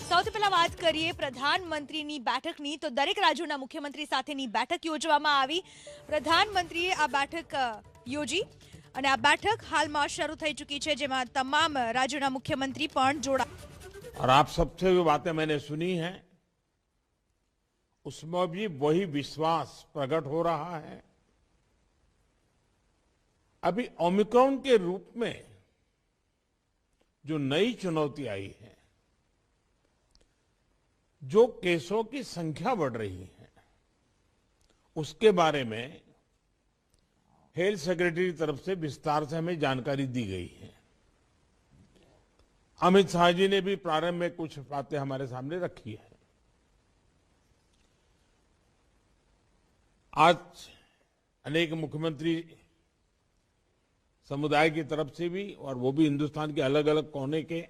સૌથી પહેલા વાત કરીએ પ્રધાનમંત્રીની બેઠકની તો દરેક રાજ્યોના મુખ્યમંત્રી સાથેની બેઠક યોજવામાં આવી। પ્રધાનમંત્રીએ આ બેઠક યોજી અને આ બેઠક હાલમાં શરૂ થઈ ચૂકી છે, જેમાં તમામ રાજ્યોના મુખ્યમંત્રી પણ જોડા। और आप सबसे जो बातें मैंने सुनी हैं उसमें भी वही विश्वास प्रकट हो रहा है। अभी ओमिक्रॉन के रूप में जो नई चुनौती आई है, जो केसों की संख्या बढ़ रही है, उसके बारे में हेल्थ सेक्रेटरी की तरफ से विस्तार से हमें जानकारी दी गई है। अमित शाह जी ने भी प्रारंभ में कुछ बातें हमारे सामने रखी है। आज अनेक मुख्यमंत्री समुदाय की तरफ से भी, और वो भी हिंदुस्तान के अलग अलग कोने के,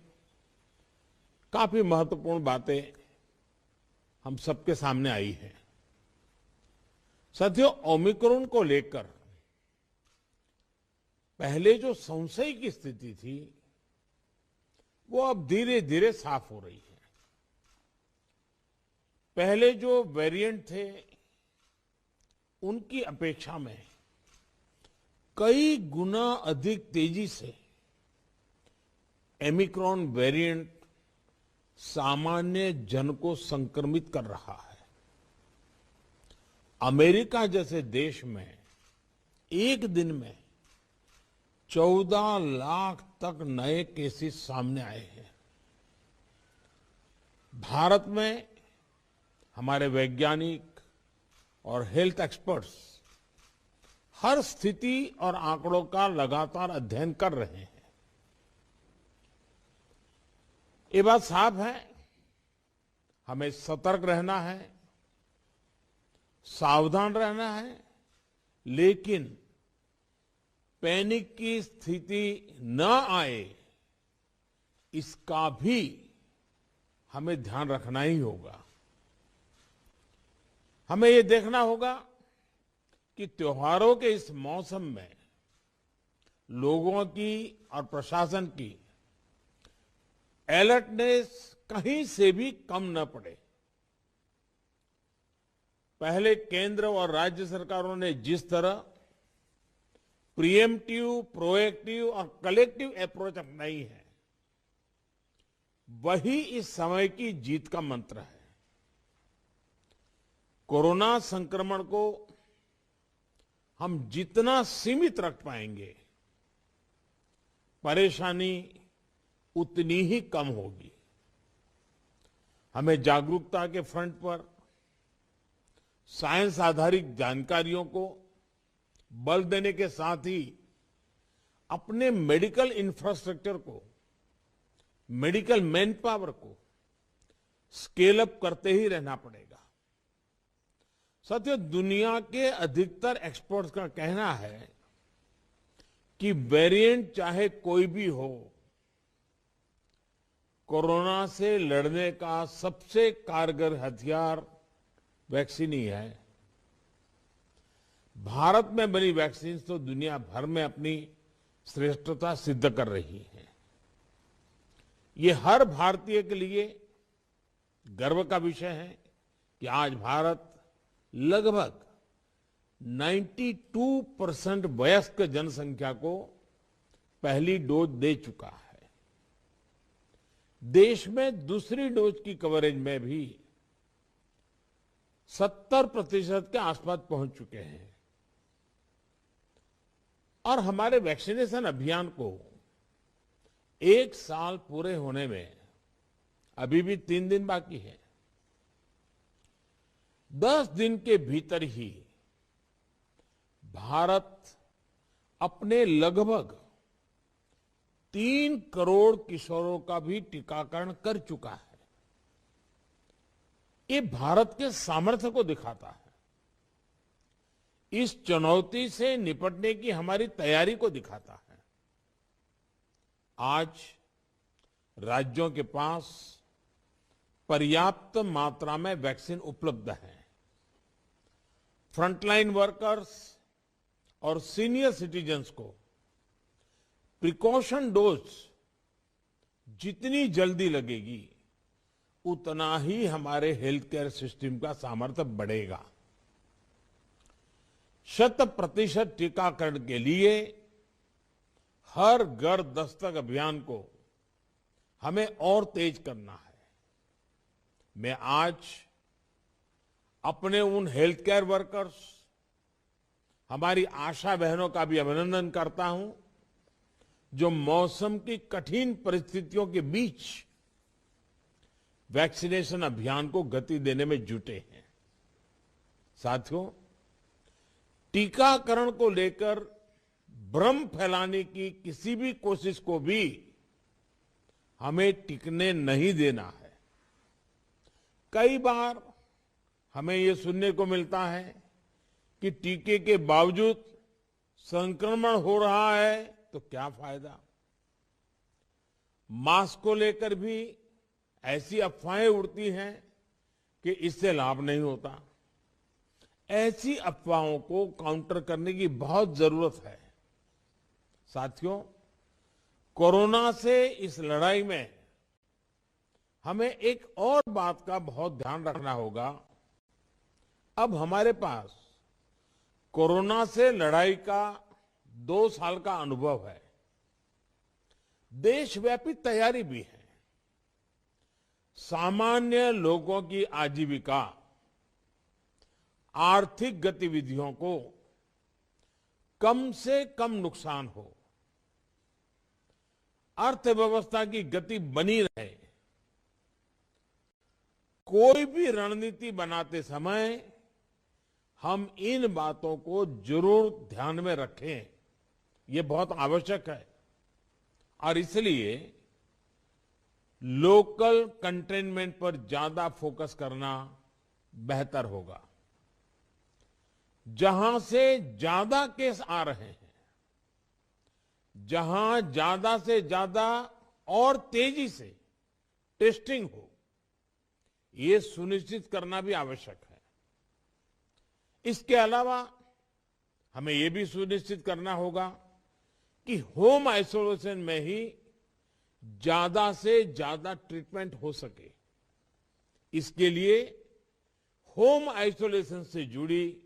काफी महत्वपूर्ण बातें हम सबके सामने आई है। साथियों, ओमिक्रॉन को लेकर पहले जो संशय की स्थिति थी वो अब धीरे धीरे साफ हो रही है। पहले जो वेरिएंट थे उनकी अपेक्षा में कई गुना अधिक तेजी से ओमिक्रॉन वेरिएंट सामान्य जन को संक्रमित कर रहा है। अमेरिका जैसे देश में एक दिन में 14 लाख तक नए केसेस सामने आए हैं। भारत में हमारे वैज्ञानिक और हेल्थ एक्सपर्ट्स हर स्थिति और आंकड़ों का लगातार अध्ययन कर रहे हैं। ये बात साफ है, हमें सतर्क रहना है, सावधान रहना है, लेकिन पैनिक की स्थिति न आए इसका भी हमें ध्यान रखना ही होगा। हमें ये देखना होगा कि त्योहारों के इस मौसम में लोगों की और प्रशासन की अलर्टनेस कहीं से भी कम न पड़े। पहले केंद्र और राज्य सरकारों ने जिस तरह प्रिएम्प्टिव, प्रोएक्टिव और कलेक्टिव अप्रोच अपनाई है, वही इस समय की जीत का मंत्र है। कोरोना संक्रमण को हम जितना सीमित रख पाएंगे, परेशानी उतनी ही कम होगी। हमें जागरूकता के फ्रंट पर साइंस आधारित जानकारियों को बल देने के साथ ही अपने मेडिकल इंफ्रास्ट्रक्चर को, मेडिकल मैन पावर को स्केल अप करते ही रहना पड़ेगा। साथियों, दुनिया के अधिकतर एक्सपर्ट्स का कहना है कि वेरिएंट चाहे कोई भी हो, कोरोना से लड़ने का सबसे कारगर हथियार वैक्सीन ही है। भारत में बनी वैक्सीन तो दुनिया भर में अपनी श्रेष्ठता सिद्ध कर रही है। ये हर भारतीय के लिए गर्व का विषय है कि आज भारत लगभग 92% वयस्क जनसंख्या को पहली डोज दे चुका है। देश में दूसरी डोज की कवरेज में भी 70% के आसपास पहुंच चुके हैं। और हमारे वैक्सीनेशन अभियान को 1 साल पूरे होने में अभी भी 3 दिन बाकी है। 10 दिन के भीतर ही भारत अपने लगभग 3 करोड़ किशोरों का भी टीकाकरण कर चुका है। ये भारत के सामर्थ्य को दिखाता है, इस चुनौती से निपटने की हमारी तैयारी को दिखाता है। आज राज्यों के पास पर्याप्त मात्रा में वैक्सीन उपलब्ध है। फ्रंटलाइन वर्कर्स और सीनियर सिटीजन्स को प्रिकॉशन डोज जितनी जल्दी लगेगी उतना ही हमारे हेल्थ केयर सिस्टम का सामर्थ्य बढ़ेगा। 100% टीकाकरण के लिए हर घर दस्तक अभियान को हमें और तेज करना है। मैं आज अपने उन हेल्थ केयर वर्कर्स, हमारी आशा बहनों का भी अभिनंदन करता हूं जो मौसम की कठिन परिस्थितियों के बीच वैक्सीनेशन अभियान को गति देने में जुटे हैं। साथियों, टीकाकरण को लेकर भ्रम फैलाने की किसी भी कोशिश को भी हमें टिकने नहीं देना है। कई बार हमें ये सुनने को मिलता है कि टीके के बावजूद संक्रमण हो रहा है तो क्या फायदा। मास्क को लेकर भी ऐसी अफवाहें उड़ती हैं कि इससे लाभ नहीं होता। ऐसी अफवाहों को काउंटर करने की बहुत जरूरत है। साथियों, कोरोना से इस लड़ाई में हमें एक और बात का बहुत ध्यान रखना होगा। अब हमारे पास कोरोना से लड़ाई का 2 साल का अनुभव है। देशव्यापी तैयारी भी है। सामान्य लोगों की आजीविका, आर्थिक गतिविधियों को कम से कम नुकसान हो, अर्थव्यवस्था की गति बनी रहे, कोई भी रणनीति बनाते समय हम इन बातों को जरूर ध्यान में रखें। ये बहुत आवश्यक है और इसलिए लोकल कंटेनमेंट पर ज्यादा फोकस करना बेहतर होगा। जहां से ज्यादा केस आ रहे हैं, जहां ज्यादा से ज्यादा और तेजी से टेस्टिंग हो, ये सुनिश्चित करना भी आवश्यक है। इसके अलावा हमें यह भी सुनिश्चित करना होगा कि होम आइसोलेशन में ही ज्यादा से ज्यादा ट्रीटमेंट हो सके। इसके लिए होम आइसोलेशन से जुड़ी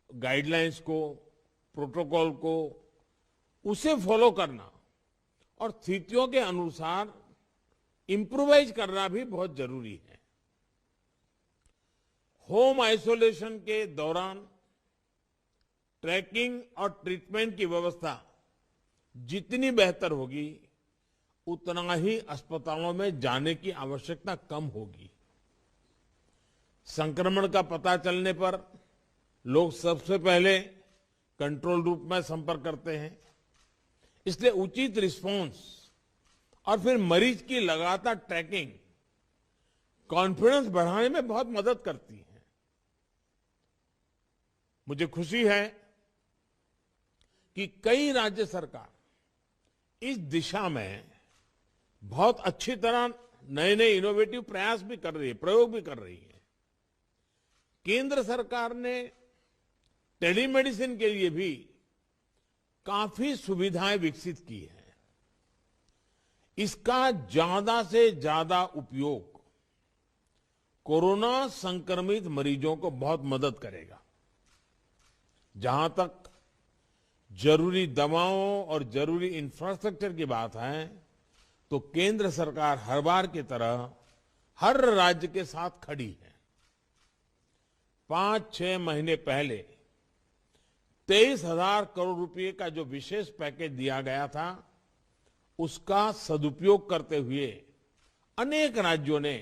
गाइडलाइंस को, प्रोटोकॉल को, उसे फॉलो करना और स्थितियों के अनुसार इंप्रूवाइज करना भी बहुत जरूरी है। होम आइसोलेशन के दौरान ट्रैकिंग और ट्रीटमेंट की व्यवस्था जितनी बेहतर होगी, उतना ही अस्पतालों में जाने की आवश्यकता कम होगी। संक्रमण का पता चलने पर लोग सबसे पहले कंट्रोल रूम में संपर्क करते हैं। इसलिए उचित रिस्पांस और फिर मरीज की लगातार ट्रैकिंग कॉन्फिडेंस बढ़ाने में बहुत मदद करती है। मुझे खुशी है कि कई राज्य सरकार इस दिशा में बहुत अच्छी तरह नए नए इनोवेटिव प्रयास भी कर रही है, प्रयोग भी कर रही है। केंद्र सरकार ने टेलीमेडिसिन के लिए भी काफी सुविधाएं विकसित की है। इसका ज्यादा से ज्यादा उपयोग कोरोना संक्रमित मरीजों को बहुत मदद करेगा। जहां तक जरूरी दवाओं और जरूरी इंफ्रास्ट्रक्चर की बात है, तो केंद्र सरकार हर बार की तरह हर राज्य के साथ खड़ी है। 5-6 महीने पहले 23,000 करोड़ रुपए का जो विशेष पैकेज दिया गया था, उसका सदुपयोग करते हुए अनेक राज्यों ने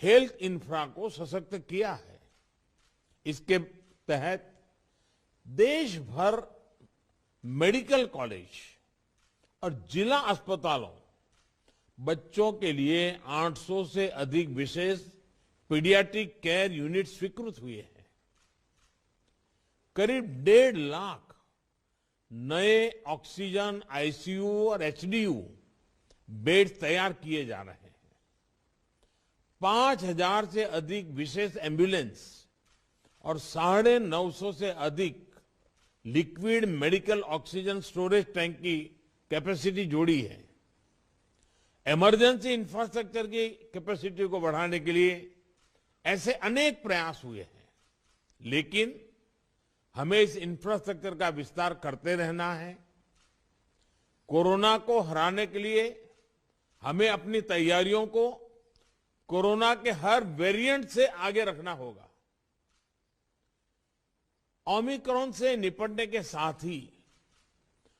हेल्थ इंफ्रा को सशक्त किया है। इसके तहत देश भर मेडिकल कॉलेज और जिला अस्पतालों बच्चों के लिए 800 से अधिक विशेष पीडियाट्रिक केयर यूनिट स्वीकृत हुए हैं। करीब 1.5 लाख नए ऑक्सीजन, आईसीयू और एचडीयू बेड तैयार किए जा रहे हैं। 5,000 से अधिक विशेष एम्बुलेंस और 950 से अधिक liquid medical oxygen storage tank की कैपेसिटी जोड़ी है। इमरजेंसी इंफ्रास्ट्रक्चर की कैपेसिटी को बढ़ाने के लिए ऐसे अनेक प्रयास हुए हैं, लेकिन हमें इस इंफ्रास्ट्रक्चर का विस्तार करते रहना है। कोरोना को हराने के लिए हमें अपनी तैयारियों को कोरोना के हर वेरिएंट से आगे रखना होगा। ओमिक्रॉन से निपटने के साथ ही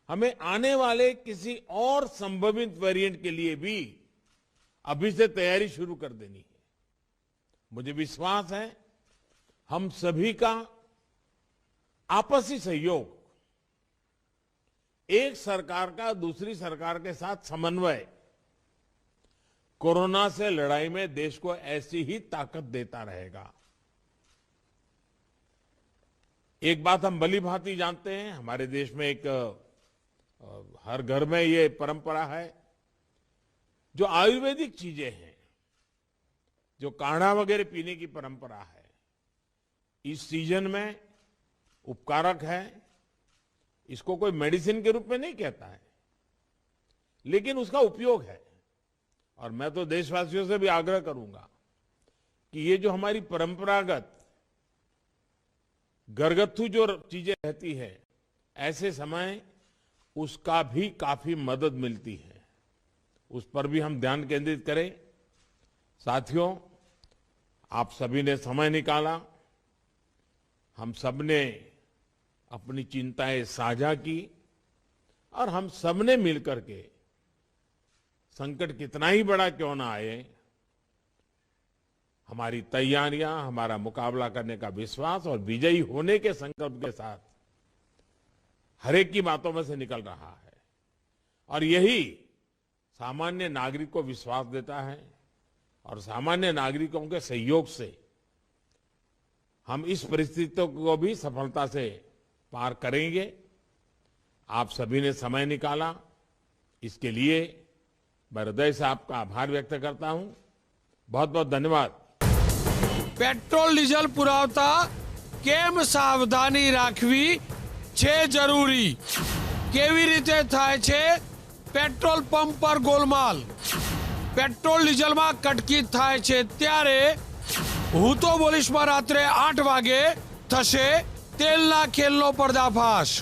हमें आने वाले किसी और संभावित वेरिएंट के लिए भी अभी से तैयारी शुरू कर देनी है। मुझे विश्वास है हम सभी का आपसी सहयोग, एक सरकार का दूसरी सरकार के साथ समन्वय कोरोना से लड़ाई में देश को ऐसी ही ताकत देता रहेगा। एक बात हम भली भांति जानते हैं, हमारे देश में एक हर घर में ये परंपरा है, जो आयुर्वेदिक चीजें हैं, जो काढ़ा वगैरह पीने की परंपरा है, इस सीजन में उपकारक है। इसको कोई मेडिसिन के रूप में नहीं कहता है, लेकिन उसका उपयोग है। और मैं तो देशवासियों से भी आग्रह करूंगा कि ये जो हमारी परंपरागत घरगथ्थू जो चीजें रहती है, ऐसे समय उसका भी काफी मदद मिलती है, उस पर भी हम ध्यान केंद्रित करें। साथियों, आप सभी ने समय निकाला, हम सबने अपनी चिंताएं साझा की और हम सबने मिलकर के संकट कितना ही बड़ा क्यों ना आए, हमारी तैयारियां, हमारा मुकाबला करने का विश्वास और विजयी होने के संकल्प के साथ हर एक की बातों में से निकल रहा है। और यही सामान्य नागरिक को विश्वास देता है और सामान्य नागरिकों के सहयोग से हम इस परिस्थितियों को भी सफलता से पार करेंगे। आप सभी ने समय निकाला, इसके लिए मैं हृदय से आपका आभार व्यक्त करता हूं। बहुत बहुत धन्यवाद। पेट्रोल डीजल पुरावता केम सावधानी राखवी छे जरूरी। केवी रीते थाय छे पेट्रोल पंप पर गोलमाल। पेट्रोल डीजल में कटकी थाय छे त्यारे હું તો બોલીશમાં રાત્રે 8 વાગે થશે તેલના ખેલનો પર્દાફાશ।